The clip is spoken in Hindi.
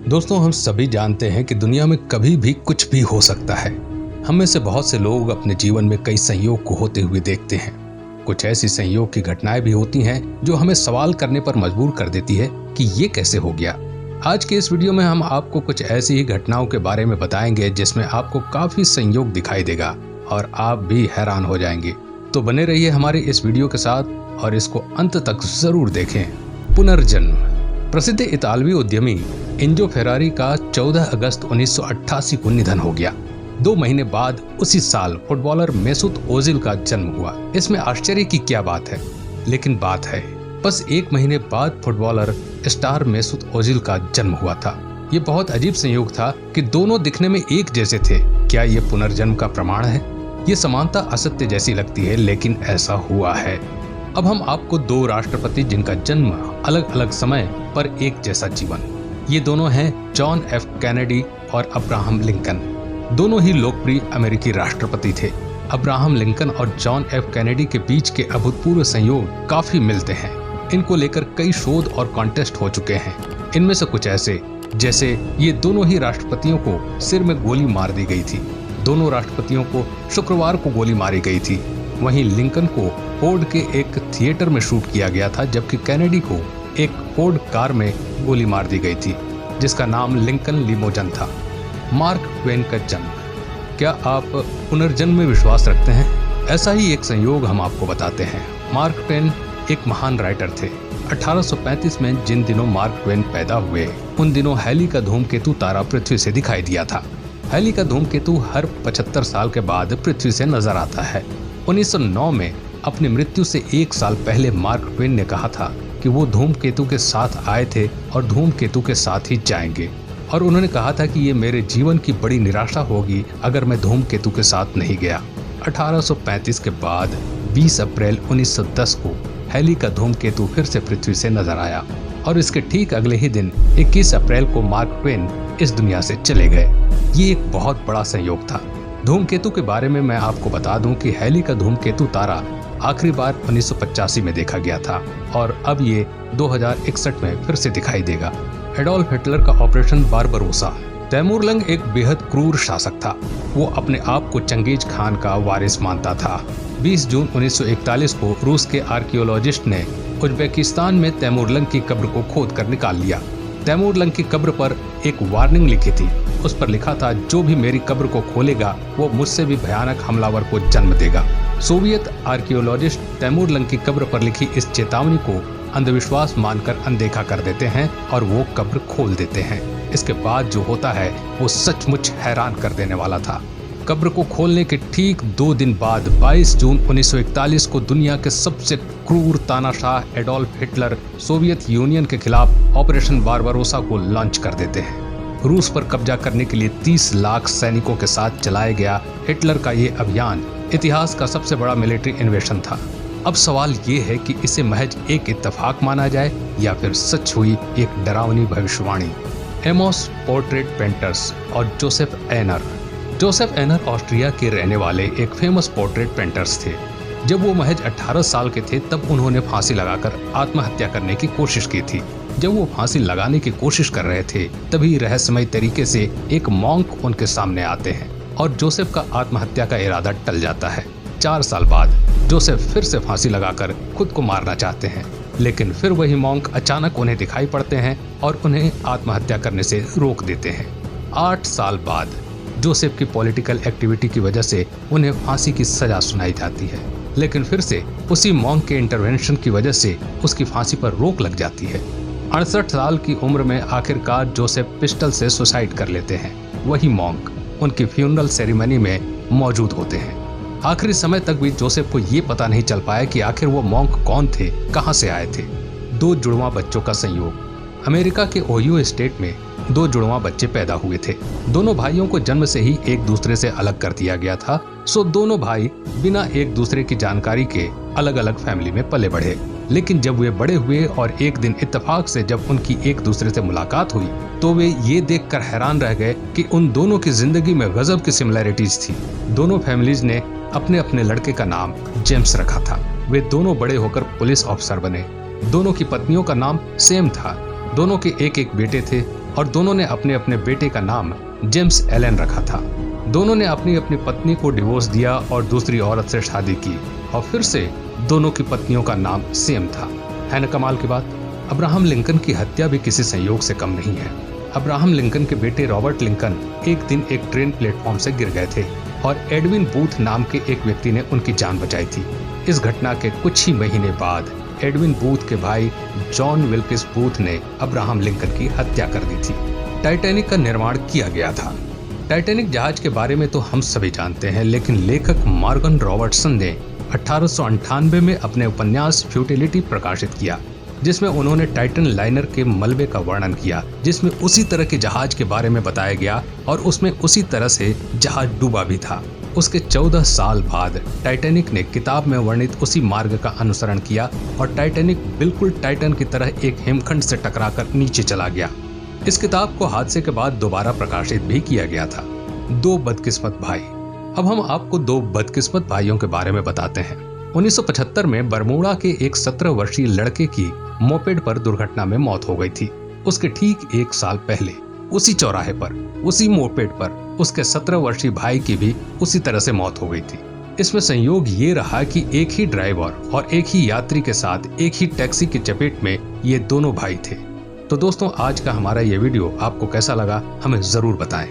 दोस्तों, हम सभी जानते हैं कि दुनिया में कभी भी कुछ भी हो सकता है। हम में से बहुत से लोग अपने जीवन में कई संयोग को होते हुए देखते हैं। कुछ ऐसी संयोग की घटनाएं भी होती हैं जो हमें सवाल करने पर मजबूर कर देती है कि ये कैसे हो गया। आज के इस वीडियो में हम आपको कुछ ऐसी ही घटनाओं के बारे में बताएंगे जिसमें आपको काफी संयोग दिखाई देगा और आप भी हैरान हो जाएंगे। तो बने रहिए हमारे इस वीडियो के साथ और इसको अंत तक जरूर देखें। पुनर्जन्म। प्रसिद्ध इतालवी उद्यमी इंजो फेरारी का 14 अगस्त 1988 को निधन हो गया। 2 महीने बाद उसी साल फुटबॉलर मेसूत ओजिल का जन्म हुआ। इसमें आश्चर्य की क्या बात है, लेकिन बात है बस 1 महीने बाद फुटबॉलर स्टार मेसूत ओजिल का जन्म हुआ था। ये बहुत अजीब संयोग था कि दोनों दिखने में एक जैसे थे। क्या ये पुनर्जन्म का प्रमाण है? ये समानता असत्य जैसी लगती है, लेकिन ऐसा हुआ है। अब हम आपको 2 राष्ट्रपति जिनका जन्म अलग अलग समय पर एक जैसा जीवन, ये दोनों हैं जॉन एफ कैनेडी और अब्राहम लिंकन। दोनों ही लोकप्रिय अमेरिकी राष्ट्रपति थे। अब्राहम लिंकन और जॉन एफ कैनेडी के बीच के अभूतपूर्व संयोग काफी मिलते हैं। इनको लेकर कई शोध और कॉन्टेस्ट हो चुके हैं। इनमें से कुछ ऐसे, जैसे ये दोनों ही राष्ट्रपतियों को सिर में गोली मार दी गई थी। दोनों राष्ट्रपतियों को शुक्रवार को गोली मारी गई थी। वहीं लिंकन को फोर्ड के एक थिएटर में शूट किया गया था, जबकि कैनेडी को एक फोर्ड कार में गोली मार दी गई थी जिसका नाम लिंकन लिमोजन था। मार्क ट्वेन का जन्म। क्या आप पुनर्जन्म में विश्वास रखते हैं? ऐसा ही एक संयोग हम आपको बताते हैं। मार्क ट्वेन एक महान राइटर थे। 1835 में जिन दिनों मार्क ट्वेन पैदा हुए, उन दिनों हैली का धूमकेतु तारा पृथ्वी से दिखाई दिया था। हैली का धूमकेतु हर 75 साल के बाद पृथ्वी से नजर आता है। 1909 में अपनी मृत्यु से 1 साल पहले मार्क ट्वेन ने कहा था कि वो धूमकेतु के साथ आए थे और धूमकेतु के साथ ही जाएंगे, और उन्होंने कहा था कि ये मेरे जीवन की बड़ी निराशा होगी अगर मैं धूमकेतु के साथ नहीं गया। 1835 के बाद 20 अप्रैल 1910 को हैली का धूमकेतु फिर से पृथ्वी से नजर आया और इसके ठीक अगले ही दिन 21 अप्रैल को मार्क ट्वेन इस दुनिया से चले गए। ये एक बहुत बड़ा संयोग था। धूमकेतु के बारे में मैं आपको बता दूं कि हैली का धूमकेतु तारा आखिरी बार 1985 में देखा गया था और अब ये 2061 में फिर से दिखाई देगा। एडोल्फ हिटलर का ऑपरेशन बारबरोसा। तैमूरलंग एक बेहद क्रूर शासक था। वो अपने आप को चंगेज खान का वारिस मानता था। 20 जून 1941 को रूस के आर्कियोलॉजिस्ट ने उज्बेकिस्तान में तैमूरलंग की कब्र को खोद कर निकाल लिया। तैमूरलंग की कब्र पर एक वार्निंग लिखी थी। उस पर लिखा था, जो भी मेरी कब्र को खोलेगा वो मुझसे भी भयानक हमलावर को जन्म देगा। सोवियत आर्कियोलॉजिस्ट तैमूरलंग की कब्र पर लिखी इस चेतावनी को अंधविश्वास मानकर अनदेखा कर देते हैं और वो कब्र खोल देते हैं। इसके बाद जो होता है वो सचमुच हैरान कर देने वाला था। कब्र को खोलने के ठीक 2 दिन बाद 22 जून 1941 को दुनिया के सबसे क्रूर तानाशाह एडोल्फ हिटलर सोवियत यूनियन के खिलाफ ऑपरेशन बारबरोसा को लॉन्च कर देते हैं। रूस पर कब्जा करने के लिए 30 लाख सैनिकों के साथ चलाया गया हिटलर का ये अभियान इतिहास का सबसे बड़ा मिलिट्री इन्वेशन था। अब सवाल ये है कि इसे महज एक इत्तेफाक माना जाए या फिर सच हुई एक डरावनी भविष्यवाणी। एमोस पोर्ट्रेट पेंटर्स और जोसेफ एनर। जोसेफ एनर ऑस्ट्रिया के रहने वाले एक फेमस पोर्ट्रेट पेंटर्स थे। जब वो महज 18 साल के थे तब उन्होंने फांसी लगाकर आत्महत्या करने की कोशिश की थी। जब वो फांसी लगाने की कोशिश कर रहे थे तभी रहस्यमय तरीके से एक मॉन्क उनके सामने आते हैं और जोसेफ का आत्महत्या का इरादा टल जाता है। 4 साल बाद जोसेफ फिर से फांसी लगाकर खुद को मारना चाहते हैं, लेकिन फिर वही मॉन्क अचानक उन्हें दिखाई पड़ते हैं और उन्हें आत्महत्या करने से रोक देते हैं। 8 साल बाद जोसेफ की पॉलिटिकल एक्टिविटी की वजह से उन्हें फांसी की सजा सुनाई जाती है, लेकिन फिर से उसी मॉन्क के इंटरवेंशन की वजह से उसकी फांसी पर रोक लग जाती है। 68 साल की उम्र में आखिरकार जोसेफ पिस्टल से सुसाइड कर लेते हैं। वही मॉन्क उनकी फ्यूनरल सेरेमनी में मौजूद होते हैं। आखिरी समय तक भी जोसेफ को ये पता नहीं चल पाया कि आखिर वो मॉन्क कौन थे, कहां से आए थे। 2 जुड़वां बच्चों का संयोग। अमेरिका के ओहियो स्टेट में 2 जुड़वां बच्चे पैदा हुए थे। दोनों भाइयों को जन्म से ही एक दूसरे से अलग कर दिया गया था, सो दोनों भाई बिना एक दूसरे की जानकारी के अलग अलग फैमिली में पले बढ़े। लेकिन जब वे बड़े हुए और एक दिन इत्तेफाक से जब उनकी एक दूसरे से मुलाकात हुई तो वे ये देखकर हैरान रह गए कि उन दोनों की जिंदगी में गजब की सिमिलैरिटीज थी। दोनों फैमिलीज ने अपने अपने लड़के का नाम जेम्स रखा था। वे दोनों बड़े होकर पुलिस ऑफिसर बने। दोनों की पत्नियों का नाम सेम था। दोनों के एक एक बेटे थे। और दोनों ने अपने अपने बेटे का नाम जेम्स एलन रखा था। दोनों ने अपनी अपनी पत्नी को डिवोर्स दिया और दूसरी औरत से शादी की और फिर से दोनों की पत्नियों का नाम सेम था। है न कमाल की बात। अब्राहम लिंकन की हत्या भी किसी संयोग से कम नहीं है। अब्राहम लिंकन के बेटे रॉबर्ट लिंकन एक दिन एक ट्रेन प्लेटफॉर्म से गिर गए थे और एडविन बूथ नाम के एक व्यक्ति ने उनकी जान बचाई थी। इस घटना के कुछ ही महीने बाद एडविन बूथ के भाई जॉन विल्किस बूथ ने अब्राहम लिंकन की हत्या कर दी थी। टाइटैनिक का निर्माण किया गया था। टाइटैनिक जहाज के बारे में तो हम सभी जानते हैं, लेकिन लेखक मॉर्गन रॉबर्टसन ने 1898 में अपने उपन्यास फ्यूटिलिटी प्रकाशित किया, जिसमें उन्होंने टाइटन लाइनर के मलबे का वर्णन किया, जिसमें उसी तरह के जहाज के बारे में बताया गया और उसमें उसी तरह से जहाज डूबा भी था। उसके 14 साल बाद टाइटैनिक ने किताब में वर्णित उसी मार्ग का अनुसरण किया और टाइटैनिक बिल्कुल टाइटन की तरह एक हिमखंड से टकराकर नीचे चला गया। इस किताब को हादसे के बाद दोबारा प्रकाशित भी किया गया था। दो बदकिस्मत भाई। अब हम आपको दो बदकिस्मत भाइयों के बारे में बताते हैं। 1975 में बरमूडा के एक 17 वर्षीय लड़के की मोपेड पर दुर्घटना में मौत हो गई थी। उसके ठीक एक साल पहले उसी चौराहे पर, उसी मोपेड पर उसके 17 वर्षीय भाई की भी उसी तरह से मौत हो गई थी। इसमें संयोग ये रहा कि एक ही ड्राइवर और एक ही यात्री के साथ एक ही टैक्सी की चपेट में ये दोनों भाई थे। तो दोस्तों, आज का हमारा ये वीडियो आपको कैसा लगा हमें जरूर बताएं।